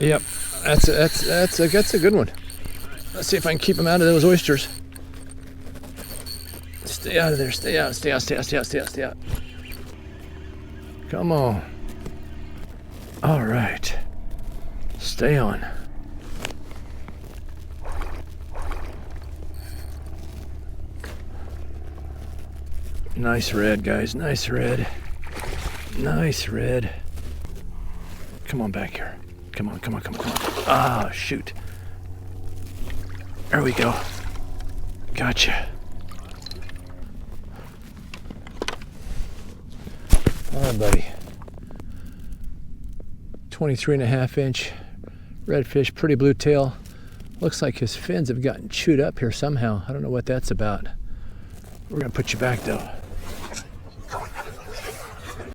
Yep, that's a good one. Let's see if I can keep him out of those oysters. Stay out of there. Stay out. Stay out. Stay out. Stay out. Stay out. Stay out. Come on. All right. Stay on. Nice red, guys. Nice red. Nice red. Come on back here. Come on, come on, come on, come on. Ah, shoot. There we go. Gotcha. All right, buddy. 23.5-inch redfish, pretty blue tail. Looks like his fins have gotten chewed up here somehow. I don't know what that's about. We're gonna put you back though.